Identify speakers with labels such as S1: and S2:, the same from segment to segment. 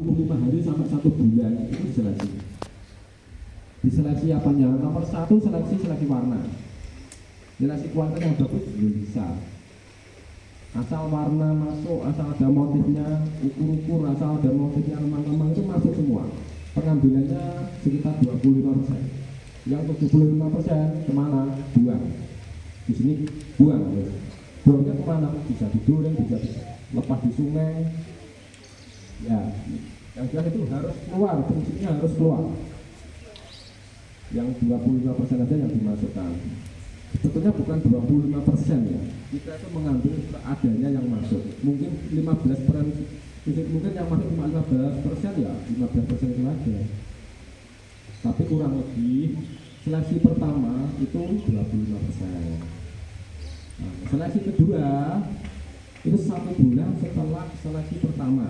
S1: 5 hari sampai 1 bulan itu diseleksi. Diseleksi apanya? Nomor 1 seleksi warna. Seleksi kualitas yang bagus belum bisa. Asal warna masuk, asal ada motifnya, ukur-ukur, asal ada motifnya remang-remang itu masuk semua. Pengambilannya sekitar 25%. Yang 75% kemana? Buang. Di sini buang. Buangnya kemana? Bisa digoreng, bisa lepas di sungai. Ya, yang jelas itu harus keluar, fungsinya harus keluar. Yang 25% aja yang dimasukkan. Sebetulnya bukan 25% ya. Kita itu mengambil seadanya yang masuk. Mungkin 15%, mungkin yang masuk cuma 15% ya, 15% itu aja. Tapi kurang lebih seleksi pertama itu 25%. Nah, seleksi kedua itu 1 bulan setelah seleksi pertama.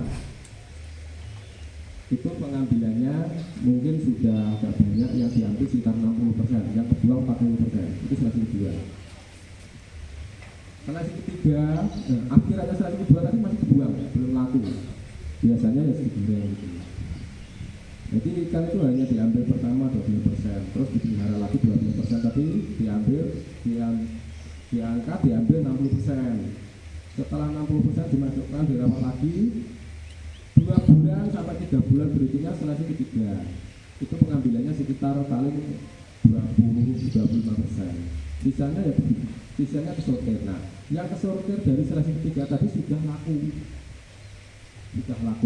S1: Itu pengambilannya mungkin sudah agak banyak, yang diambil sekitar 60%, yang kedua 40%. Itu seleksi kedua. Seleksi ketiga, akhirnya seleksi kedua tadi masih dibuang, belum laku. Biasanya ya segini gitu. Jadi ikan itu hanya diambil pertama 20%, terus dipelihara lagi 20%, tapi diangkat diambil 60%. Setelah 60% dimasukkan dirawat lagi 2 bulan sampai 3 bulan berikutnya seleksi ketiga. Itu pengambilannya sekitar paling 20-25%. Sisanya ya begitu. Sisanya kesortir. Nah, yang kesortir dari seleksi ketiga tadi sudah laku.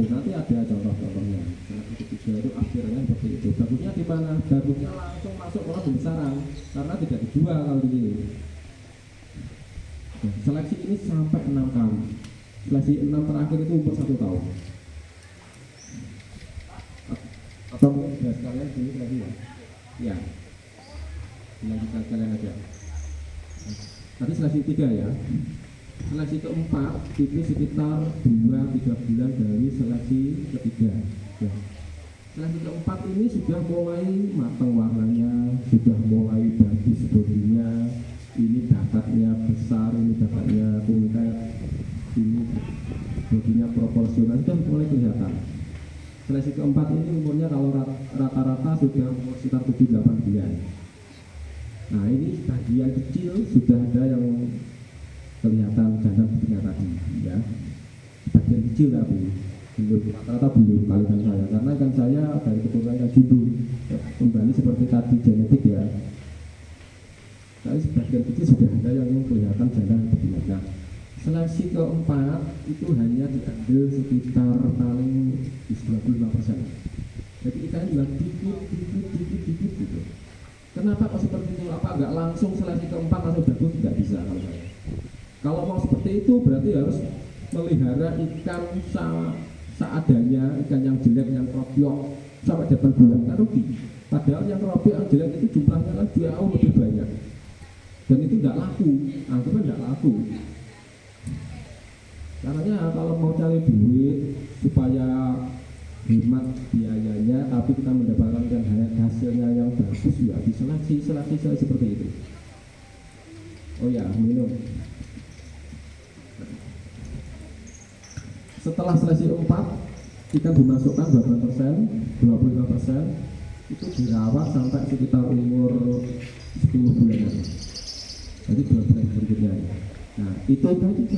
S1: Nanti ada contoh-contohnya. Seleksi ketiga itu akhirnya seperti itu. Bagusnya di mana? Bagusnya langsung masuk ke dalam sarang karena tidak dijual kalau di sini. Seleksi ini sampai 6 kali. Seleksi 6 terakhir itu umur 1 tahun. Atau mungkin sekalian sini lagi ya? Ya, dilanjutkan sekalian aja. Tadi seleksi 3 ya. Seleksi keempat itu sekitar 2-3 bulan dari seleksi ketiga ya. Seleksi keempat ini sudah mulai matang warnanya, sudah mulai bagus bodinya. Ini datatnya besar, ini datatnya kuntet, ini bodinya proporsional, sudah mulai kelihatan. Seleksi keempat ini umurnya kalau rata-rata sudah umur sekitar 7-8 bulan. Nah ini bagian kecil sudah ada yang kelihatan jantan betina tadi ya. Bagian kecil tapi belum, rata-rata belum kalikan saya, karena ikan saya dari keturunan ikan jumbo ya, kembali seperti tadi genetik ya. Tapi sebagian kecil sudah ada yang kelihatan jantan betina. Nah, seleksi keempat itu hanya diambil sekitar paling 25%. Jadi ikan juga dikit gitu. Kenapa kok seperti itu? Apa enggak langsung seleksi keempat langsung bagus? Enggak bisa kalau saya. Kalau mau seperti itu berarti harus melihara ikan seadanya, ikan yang jelek, yang kropiok sampai 8 bulan kan rugi. Padahal yang kropiok, yang jelek itu jumlahnya kan jauh lebih banyak. Dan itu enggak laku, akhirnya enggak laku. Caranya kalau mau cari duit supaya hemat biayanya tapi kita mendapatkan hasilnya yang bagus ya diseleksi seperti itu. Oh ya, minum. Setelah seleksi 4 ikan dimasukkan 8%, 25% itu dirawat sampai sekitar umur 10 bulan. Jadi 2 bulan berikutnya. Nah itu bagus.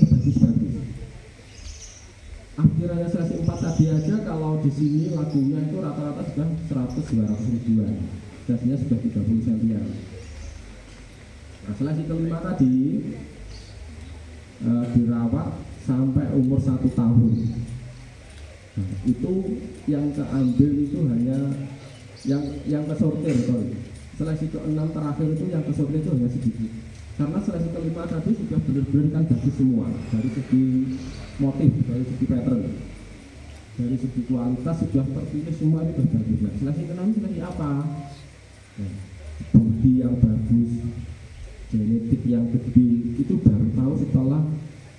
S1: Akhirnya seleksi 4 tadi aja kalau di sini lagunya itu rata-rata sudah 100-200 ribuan. Gasnya sudah 30 cm. Nah, seleksi kelima tadi dirawat sampai umur 1 tahun. Nah, itu yang keambil itu hanya yang kesortir. Seleksi ke-6 terakhir itu yang kesortir itu hanya sedikit. Karena seleksi kelima tadi sudah benar-benar kan bagus semua dari segi motif, dari segi pattern, dari segi kualitas sudah terpilih semua itu sudah bagus. Nah, seleksi ke-6 seleksi apa? Nah, bodi yang bagus, genetik yang gede itu baru tahu setelah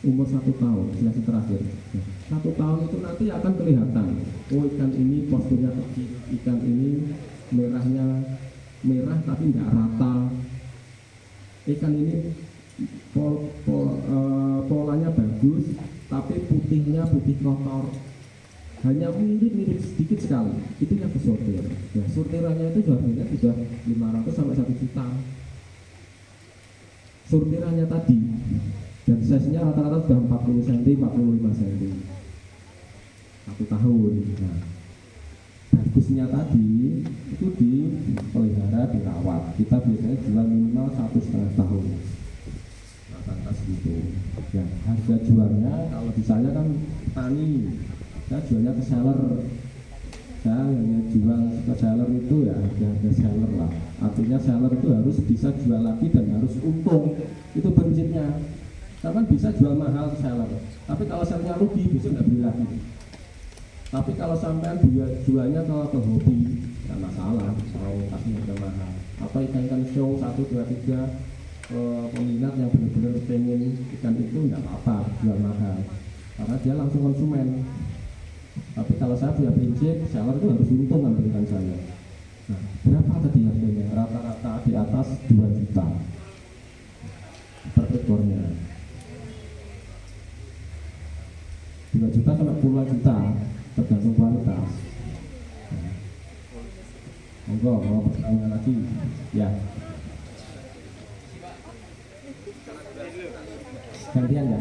S1: umur 1 tahun, seleksi terakhir. Nah, 1 tahun itu nanti akan kelihatan. Oh ikan ini posturnya kecil, ikan ini merahnya merah tapi nggak rata. Ikan ini polanya bagus, tapi putihnya putih kotor. hanya mirip sedikit sekali, itu yang disortir. Ya, sortirannya itu harganya sudah 500 sampai 1 juta. Sortirannya tadi, dan size-nya rata-rata sudah 40 cm, 45 cm. 1 tahun. Nah, bagusnya tadi itu dipelihara, dirawat. Kita biasanya jual minimal 1,5 tahun. Rata-rata segitu. Ya, harga jualnya kalau di saya kan tani, saya jualnya ke seller. Saya hanya jual ke seller itu ya harga seller lah. Artinya seller itu harus bisa jual lagi dan harus untung. Itu prinsipnya. Saya kan bisa jual mahal ke seller, tapi kalau sellernya rugi bisa nggak beli lagi. Tapi kalau sampean jualnya ke hobi, nggak masalah, mau kasih harga mahal. Apa ikan show 1, 2, 3 peminat yang benar-benar pengen ikan itu nggak apa-apa jual mahal, karena dia langsung konsumen. Tapi kalau saya punya prinsip, seller itu harus untung memberikan saya. Nah, berapa tadi harganya? Rata-rata di atas 2 juta per ekornya. 2 juta sampai puluhan juta tergantung kualitas. Monggo, mau pertanyaan lagi? Ya. Gantian ya.